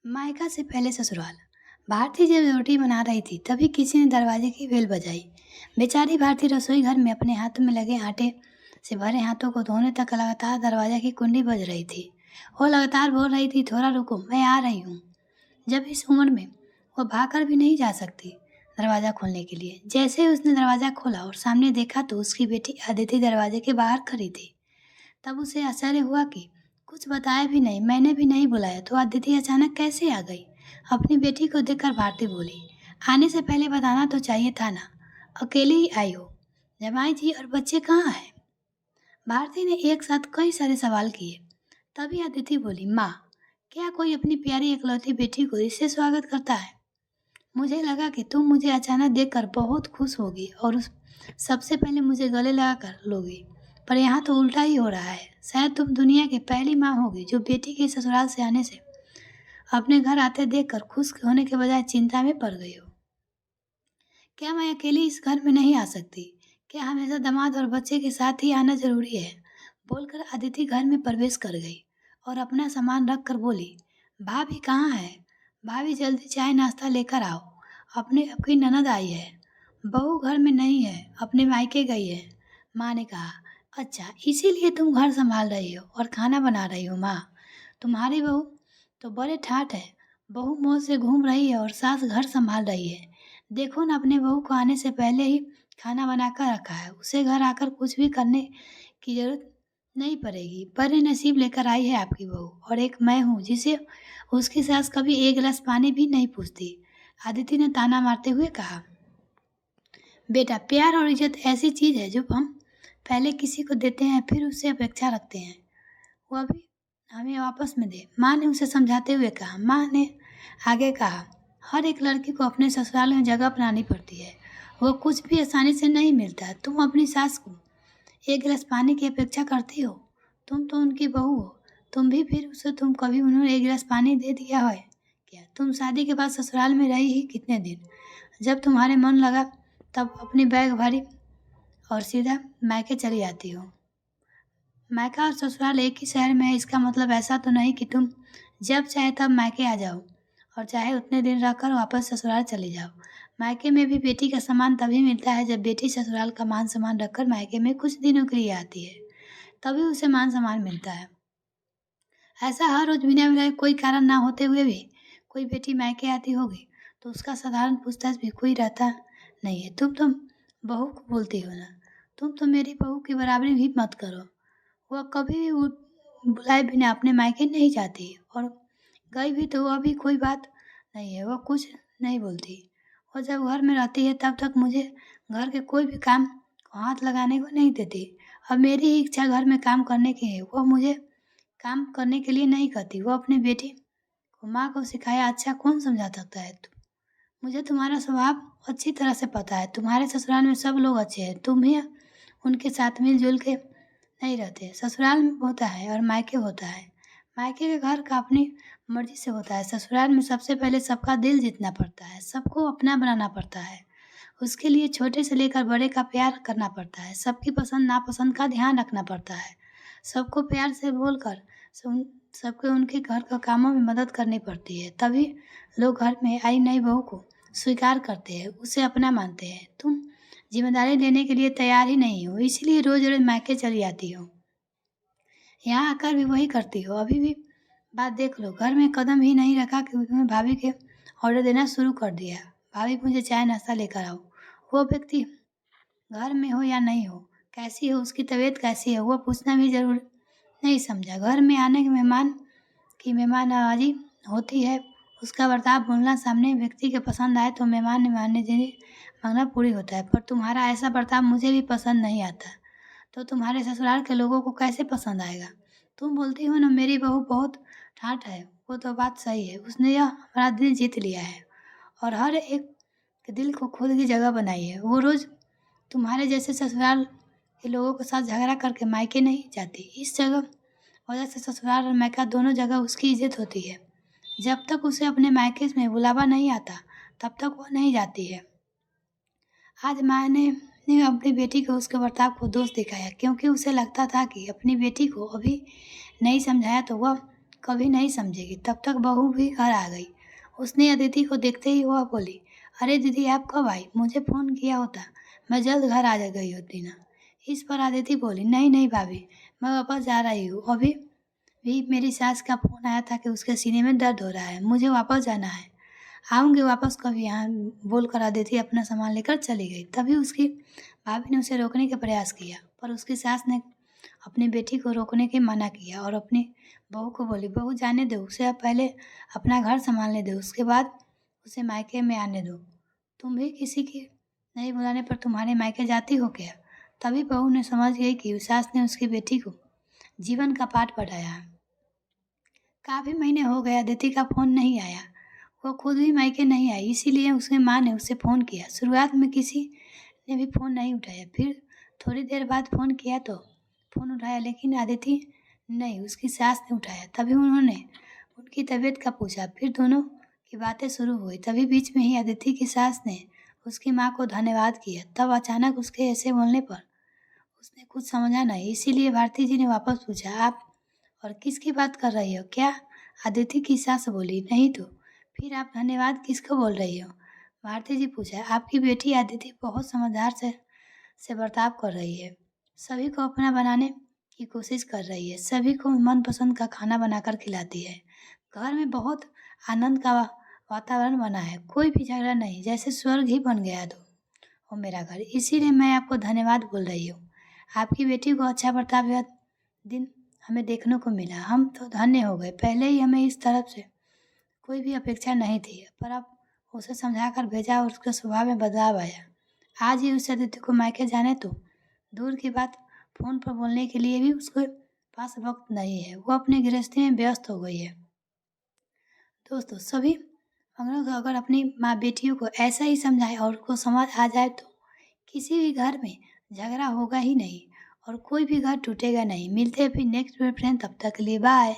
मायका से पहले ससुराल। भारती जब रोटी बना रही थी तभी किसी ने दरवाजे की बेल बजाई। बेचारी भारती रसोई घर में अपने हाथों में लगे आटे से भरे हाथों को धोने तक लगातार दरवाजा की कुंडी बज रही थी। वो लगातार बोल रही थी, थोड़ा रुको, मैं आ रही हूँ। जब इस उम्र में वो भागकर भी नहीं जा सकती दरवाज़ा खोलने के लिए। जैसे ही उसने दरवाज़ा खोला और सामने देखा तो उसकी बेटी अदिति दरवाजे के बाहर खड़ी थी। तब उसे आश्चर्य हुआ कि कुछ बताया भी नहीं, मैंने भी नहीं बुलाया तो अदिति अचानक कैसे आ गई। अपनी बेटी को देखकर भारती बोली, आने से पहले बताना तो चाहिए था ना, अकेली ही आई हो। जमाई जी और बच्चे कहाँ हैं? भारती ने एक साथ कई सारे सवाल किए। तभी अदिति बोली, माँ, क्या कोई अपनी प्यारी इकलौती बेटी को इससे स्वागत करता है? मुझे लगा कि तुम मुझे अचानक देखकर बहुत खुश होगी और उस सबसे पहले मुझे गले लगाकर लोगी, पर यहाँ तो उल्टा ही हो रहा है। शायद तुम दुनिया की पहली माँ होगी जो बेटी के ससुराल से आने से अपने घर आते देखकर खुश होने के बजाय चिंता में पड़ गई हो। क्या मैं अकेली इस घर में नहीं आ सकती? क्या हमेशा दामाद और बच्चे के साथ ही आना जरूरी है? बोलकर अदिति घर में प्रवेश कर गई और अपना सामान रख कर बोली, भाभी कहाँ है? भाभी जल्दी चाय नाश्ता लेकर आओ, अपने आपकी ननद आई है। बहू घर में नहीं है, अपने मायके गई है। माँ ने कहा, अच्छा इसीलिए तुम घर संभाल रही हो और खाना बना रही हो। माँ, तुम्हारी बहू तो बड़े ठाठ है। बहू मौज से घूम रही है और सास घर संभाल रही है। देखो ना, अपने बहू को आने से पहले ही खाना बनाकर रखा है। उसे घर आकर कुछ भी करने की जरूरत नहीं पड़ेगी। बड़े नसीब लेकर आई है आपकी बहू, और एक मैं हूँ जिसे उसकी सास कभी एक गिलास पानी भी नहीं पूछती। आदिति ने ताना मारते हुए कहा, बेटा, प्यार और इज्जत ऐसी चीज है जो हम पहले किसी को देते हैं फिर उससे अपेक्षा रखते हैं वो भी हमें वापस में दे। माँ ने उसे समझाते हुए कहा। माँ ने आगे कहा, हर एक लड़की को अपने ससुराल में जगह बनानी पड़ती है, वो कुछ भी आसानी से नहीं मिलता। तुम अपनी सास को एक गिलास पानी की अपेक्षा करती हो? तुम तो उनकी बहू हो, तुम भी फिर उसे तुम कभी उन्होंने एक गिलास पानी दे दिया है क्या? तुम शादी के बाद ससुराल में रही ही कितने दिन? जब तुम्हारे मन लगा तब अपनी बैग भरी और सीधा मायके चली आती हो। मायका और ससुराल एक ही शहर में है, इसका मतलब ऐसा तो नहीं कि तुम जब चाहे तब मायके आ जाओ और चाहे उतने दिन रहकर वापस ससुराल चले जाओ। मायके में भी बेटी का सम्मान तभी मिलता है जब बेटी ससुराल का मान सम्मान रखकर मायके में कुछ दिनों के लिए आती है, तभी उसे मान सम्मान मिलता है। ऐसा हर रोज बिना मिलाए कोई कारण ना होते हुए भी कोई बेटी मायके आती होगी तो उसका साधारण पूछताछ भी कोई रहता नहीं है। तुम बहू को बोलती हो ना, तुम तो मेरी बहू की बराबरी भी मत करो। वह कभी भी बुलाए बिना अपने मायके नहीं जाती, और गई भी तो वह भी कोई बात नहीं है, वह कुछ नहीं बोलती। और जब घर में रहती है तब तक मुझे घर के कोई भी काम को हाथ लगाने को नहीं देती। अब मेरी ही इच्छा घर में काम करने की है, वह मुझे काम करने के लिए नहीं कहती। वो अपनी बेटी को माँ को सिखाया, अच्छा कौन समझा सकता है? मुझे तुम्हारा स्वभाव अच्छी तरह से पता है। तुम्हारे ससुराल में सब लोग अच्छे हैं, तुम ही उनके साथ मिलजुल के नहीं रहते। ससुराल में होता है और मायके होता है। मायके के घर का अपनी मर्जी से होता है। ससुराल में सबसे पहले सबका दिल जीतना पड़ता है, सबको अपना बनाना पड़ता है। उसके लिए छोटे से लेकर बड़े का प्यार करना पड़ता है, सबकी पसंद नापसंद का ध्यान रखना पड़ता है, सबको प्यार से बोलकर सबके उनके घर के कामों में मदद करनी पड़ती है। तभी लोग घर में आई नई बहू को स्वीकार करते हैं, उसे अपना मानते हैं। तुम जिम्मेदारी लेने के लिए तैयार ही नहीं हो, इसलिए रोज रोज मायके चली आती हो। यहाँ आकर भी वही करती हो। अभी भी बात देख लो, घर में कदम ही नहीं रखा कि उसने भाभी के ऑर्डर देना शुरू कर दिया। भाभी मुझे चाय नाश्ता लेकर आओ। वो व्यक्ति घर में हो या नहीं हो, कैसी हो, उसकी तबीयत कैसी है, वो पूछना भी जरूर नहीं समझा। घर में आने के मेहमान की मेहमान नवाजी होती है, उसका बर्ताव बोलना सामने व्यक्ति के पसंद आए तो मेहमान ने मानने देने मांगना पूरी होता है। पर तुम्हारा ऐसा बर्ताव मुझे भी पसंद नहीं आता, तो तुम्हारे ससुराल के लोगों को कैसे पसंद आएगा? तुम बोलती हो ना मेरी बहू बहुत ठाठ है, वो तो बात सही है। उसने यह हमारा दिल जीत लिया है और हर एक के दिल को खुद की जगह बनाई है। वो रोज तुम्हारे जैसे ससुराल के लोगों के साथ झगड़ा करके मायके नहीं जाती। इस जगह वजह से ससुराल और मायका दोनों जगह उसकी इज्जत होती है। जब तक उसे अपने मायके में बुलावा नहीं आता तब तक वह नहीं जाती है। आज माँ ने अपनी बेटी को उसके बर्ताव को दोष दिखाया, क्योंकि उसे लगता था कि अपनी बेटी को अभी नहीं समझाया तो वह कभी नहीं समझेगी। तब तक बहू भी घर आ गई। उसने अदिति को देखते ही वह बोली, अरे दीदी आप कब आई? मुझे फ़ोन किया होता, मैं जल्द घर आ गई होती ना। इस पर अदिति बोली, नहीं नहीं भाभी, मैं वापस जा रही हूँ। अभी भी मेरी सास का फ़ोन आया था कि उसके सीने में दर्द हो रहा है, मुझे वापस जाना है, आऊँगी वापस कभी यहाँ, बोल कर अदिति अपना सामान लेकर चली गई। तभी उसकी भाभी ने उसे रोकने का प्रयास किया, पर उसकी सास ने अपनी बेटी को रोकने के मना किया और अपनी बहू को बोली, बहू जाने दो उसे, अब पहले अपना घर संभालने दो, उसके बाद उसे मायके में आने दो। तुम भी किसी के नहीं बुलाने पर तुम्हारे मायके जाती हो क्या? तभी बहू ने समझ गई कि सास ने उसकी बेटी को जीवन का पाठ पढ़ाया है। काफ़ी महीने हो गए अदिति का फ़ोन नहीं आया। वो खुद भी मायके नहीं आई, इसीलिए उसकी माँ ने उसे फ़ोन किया। शुरुआत में किसी ने भी फ़ोन नहीं उठाया, फिर थोड़ी देर बाद फ़ोन किया तो फ़ोन उठाया, लेकिन अदिति नहीं, उसकी सास ने उठाया। तभी उन्होंने उनकी तबीयत का पूछा, फिर दोनों की बातें शुरू हुई। तभी बीच में ही अदिति की सास ने उसकी माँ को धन्यवाद किया। तब अचानक उसके ऐसे बोलने पर उसने कुछ समझा नहीं, इसीलिए भारती जी ने वापस पूछा, आप और किसकी बात कर रही हो? क्या? अदिति की सास बोली, नहीं तो फिर आप धन्यवाद किसको बोल रही हो? भारती जी पूछा, आपकी बेटी अदिति बहुत समझदार से बर्ताव कर रही है, सभी को अपना बनाने की कोशिश कर रही है, सभी को मनपसंद का खाना बनाकर खिलाती है, घर में बहुत आनंद का वातावरण बना है, कोई भी झगड़ा नहीं, जैसे स्वर्ग ही बन गया तो वो मेरा घर। इसीलिए मैं आपको धन्यवाद बोल रही हूँ। आपकी बेटी को अच्छा बर्ताव यह दिन हमें देखने को मिला, हम तो धन्य हो गए। पहले ही हमें इस तरफ से कोई भी अपेक्षा नहीं थी, पर अब उसे समझाकर भेजा और उसके स्वभाव में बदलाव आया। आज ही उस अदिति को मायके जाने तो दूर की बात, फ़ोन पर बोलने के लिए भी उसके पास वक्त नहीं है, वो अपनी गृहस्थी में व्यस्त हो गई है। दोस्तों सभी अगर अपनी माँ बेटियों को ऐसा ही समझाए और उसको समझ आ जाए तो किसी भी घर में झगड़ा होगा ही नहीं और कोई भी घर टूटेगा नहीं। मिलते हैं फिर नेक्स्ट फ्रेंड, तब तक के लिए बाय।